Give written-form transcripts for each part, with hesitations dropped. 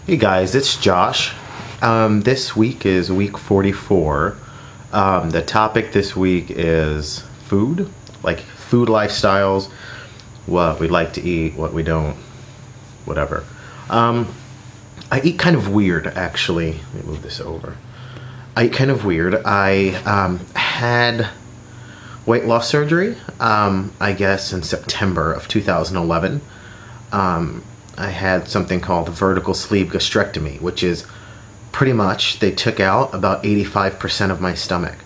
Hey guys, it's Josh. This week is week 44. The topic this week is food, like food lifestyles, what we like to eat, what we don't, whatever. I eat kind of weird, actually. Let me move this over. I eat kind of weird. I had weight loss surgery, I guess in September of 2011. I had something called vertical sleeve gastrectomy, which is pretty much they took out about 85% of my stomach.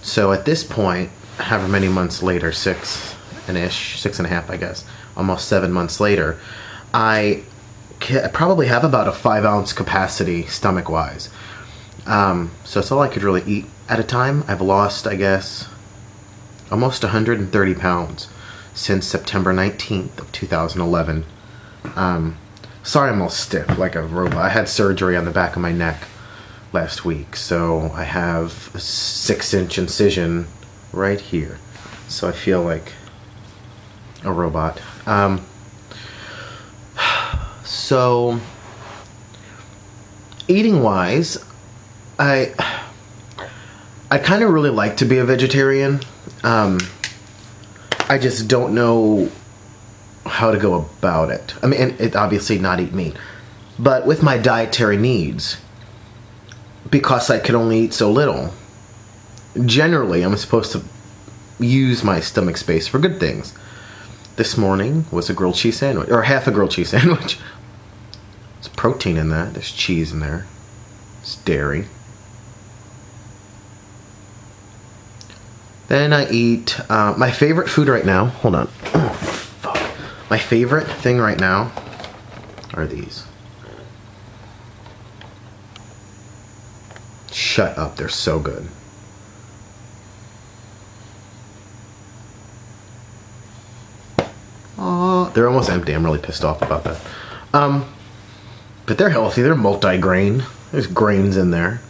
So at this point, however many months later, six and a half, I guess, almost 7 months later, I probably have about a 5-ounce capacity stomach-wise. So that's all I could really eat at a time. I've lost, I guess, almost 130 pounds since September 19th of 2011. Sorry I'm all stiff like a robot. I had surgery on the back of my neck last week, so I have a 6-inch incision right here. So I feel like a robot. So eating wise, I kind of really like to be a vegetarian. I just don't know how to go about it. I mean, it obviously not eat meat, but with my dietary needs, because I can only eat so little, generally I'm supposed to use my stomach space for good things. This morning was a grilled cheese sandwich, or half a grilled cheese sandwich. There's protein in that. There's cheese in there. It's dairy. Then I eat my favorite food right now. Hold on. Oh, fuck. My favorite thing right now are these. Shut up. They're so good. They're almost empty. I'm really pissed off about that. But they're healthy. They're multi-grain. There's grains in there.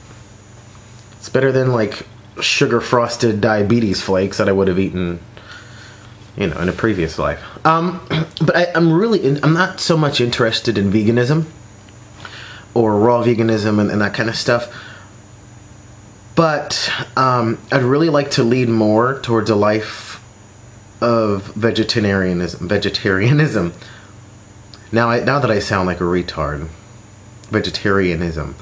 It's better than like sugar frosted diabetes flakes that I would have eaten, you know, in a previous life. But I'm not so much interested in veganism or raw veganism and that kind of stuff. But I'd really like to lead more towards a life of vegetarianism. Now that I sound like a retard, vegetarianism.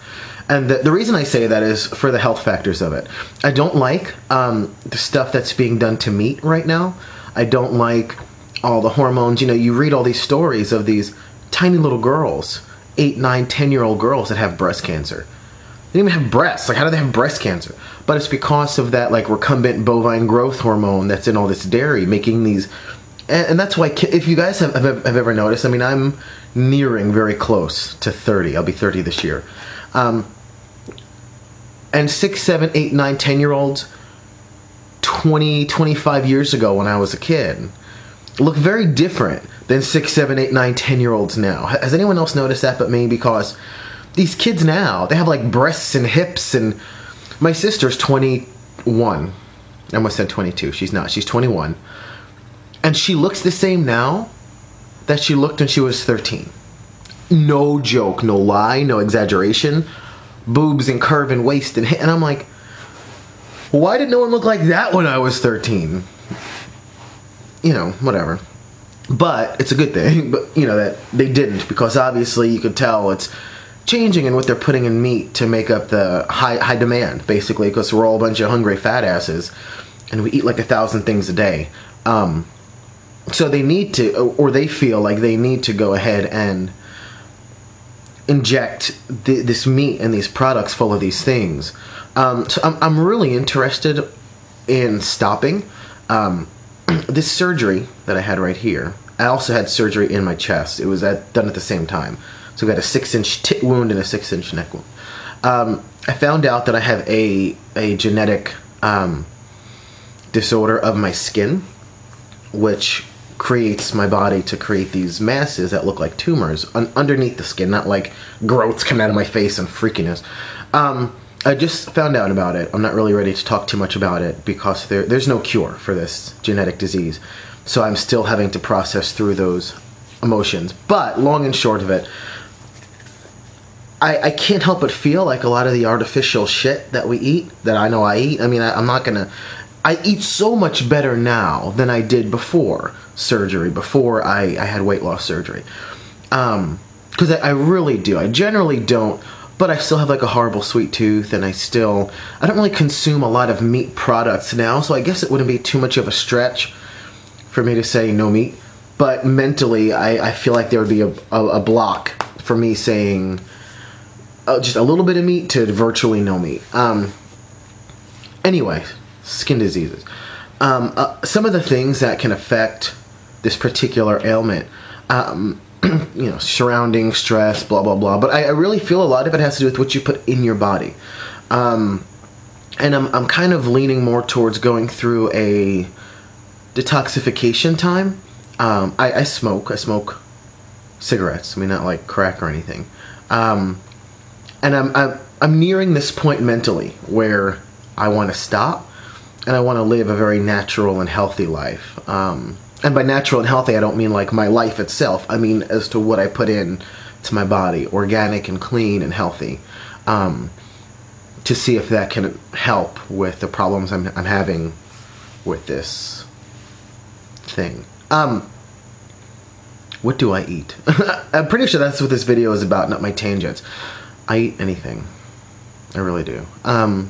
And the reason I say that is for the health factors of it. I don't like the stuff that's being done to meat right now. I don't like all the hormones. You know, you read all these stories of these tiny little girls, 8, 9, 10-year-old girls that have breast cancer. They don't even have breasts. Like, how do they have breast cancer? But it's because of that, like, recombinant bovine growth hormone that's in all this dairy, making these... And that's why, if you guys have ever noticed, I mean, I'm nearing very close to 30. I'll be 30 this year. And 6, 7, 8, 9, 10-year-olds 20, 25 years ago when I was a kid look very different than 6, 7, 8, 9, 10-year-olds now. Has anyone else noticed that but me? Because these kids now, they have like breasts and hips, and my sister's 21. I almost said 22. She's not. She's 21. And she looks the same now that she looked when she was 13. No joke, no lie, no exaggeration. Boobs and curve and waist and hip. And I'm like, why did no one look like that when I was 13? You know, whatever. But it's a good thing, but you know, that they didn't, because obviously you could tell it's changing in what they're putting in meat to make up the high demand, basically, because we're all a bunch of hungry fat asses and we eat like 1,000 things a day. So they need to, or they feel like they need to go ahead and inject this meat and these products full of these things. So I'm really interested in stopping this surgery that I had right here. I also had surgery in my chest. It was done at the same time. So I got a 6-inch tit wound and a 6-inch neck wound. I found out that I have a genetic disorder of my skin, which creates my body to create these masses that look like tumors underneath the skin, not like growths coming out of my face and freakiness. I just found out about it. I'm not really ready to talk too much about it because there's no cure for this genetic disease. So I'm still having to process through those emotions. But long and short of it, I can't help but feel like a lot of the artificial shit that we eat, that I know I eat, I mean, I'm not gonna, I eat so much better now than I did before surgery, before I had weight loss surgery. Because I really do. I generally don't, but I still have like a horrible sweet tooth, and I don't really consume a lot of meat products now, so I guess it wouldn't be too much of a stretch for me to say no meat. But mentally, I feel like there would be a block for me saying just a little bit of meat to virtually no meat. Anyway, skin diseases. Some of the things that can affect this particular ailment, you know, surrounding stress, blah, blah, blah. But I really feel a lot of it has to do with what you put in your body. And I'm kind of leaning more towards going through a detoxification time. I smoke cigarettes. I mean, not like crack or anything. And I'm nearing this point mentally where I want to stop, and I want to live a very natural and healthy life. And by natural and healthy, I don't mean like my life itself. I mean as to what I put in to my body, organic and clean and healthy, to see if that can help with the problems I'm having with this thing. What do I eat? I'm pretty sure that's what this video is about, not my tangents. I eat anything. I really do. I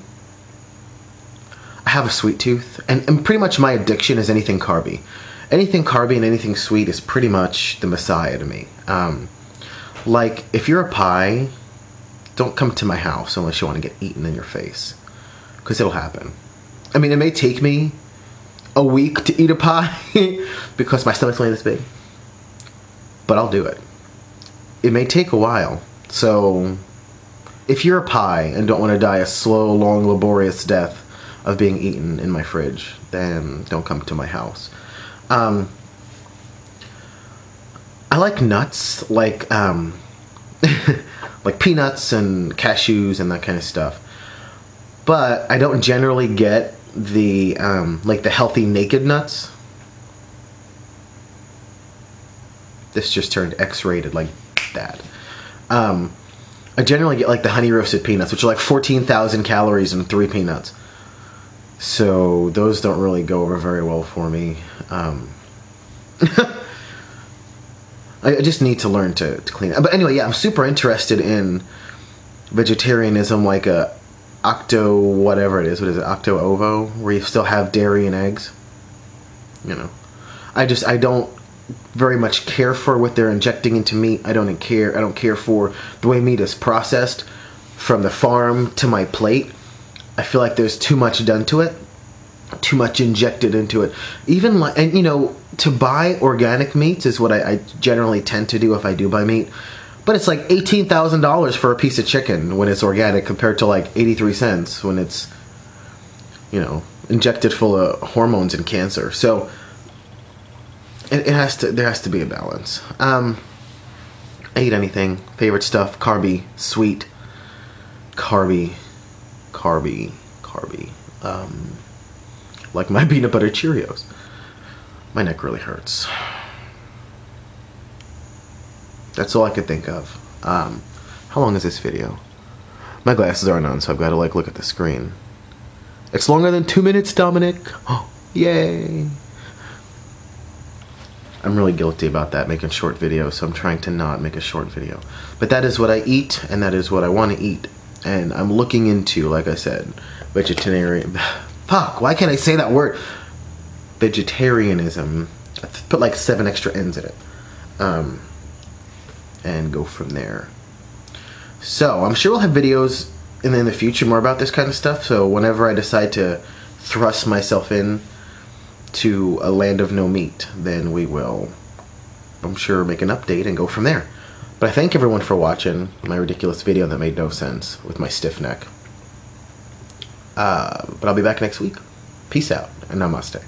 have a sweet tooth, and pretty much my addiction is anything carby. Anything carby and anything sweet is pretty much the messiah to me. Like, if you're a pie, don't come to my house unless you want to get eaten in your face, because it'll happen. I mean, it may take me a week to eat a pie because my stomach's only this big, but I'll do it. It may take a while, so if you're a pie and don't want to die a slow, long, laborious death of being eaten in my fridge, then don't come to my house. I like nuts, like like peanuts and cashews and that kind of stuff, but I don't generally get the like the healthy naked nuts. This just turned X-rated like that. I generally get like the honey roasted peanuts, which are like 14,000 calories and 3 peanuts. So those don't really go over very well for me. I just need to learn to clean it. But anyway, yeah, I'm super interested in vegetarianism, like a octo whatever it is. What is it? Octo ovo, where you still have dairy and eggs. You know, I don't very much care for what they're injecting into meat. I don't care for the way meat is processed from the farm to my plate. I feel like there's too much done to it, too much injected into it. Even like, and you know, to buy organic meats is what I generally tend to do if I do buy meat. But it's like $18,000 for a piece of chicken when it's organic, compared to like 83 cents when it's, you know, injected full of hormones and cancer. So there has to be a balance. I eat anything. Favorite stuff: carby, sweet, carby. Like my peanut butter Cheerios. My neck really hurts. That's all I could think of. How long is this video? My glasses aren't on, so I've got to like look at the screen. It's longer than 2 minutes, Dominic. Oh, yay. I'm really guilty about that, making short videos, so I'm trying to not make a short video. But that is what I eat, and that is what I want to eat. And I'm looking into, like I said, vegetarian. Fuck, why can't I say that word? Vegetarianism. I put like 7 extra N's in it. And go from there. So, I'm sure we'll have videos in the future more about this kind of stuff. So, whenever I decide to thrust myself in to a land of no meat, then we will, I'm sure, make an update and go from there. But I thank everyone for watching my ridiculous video that made no sense with my stiff neck. But I'll be back next week. Peace out, and namaste.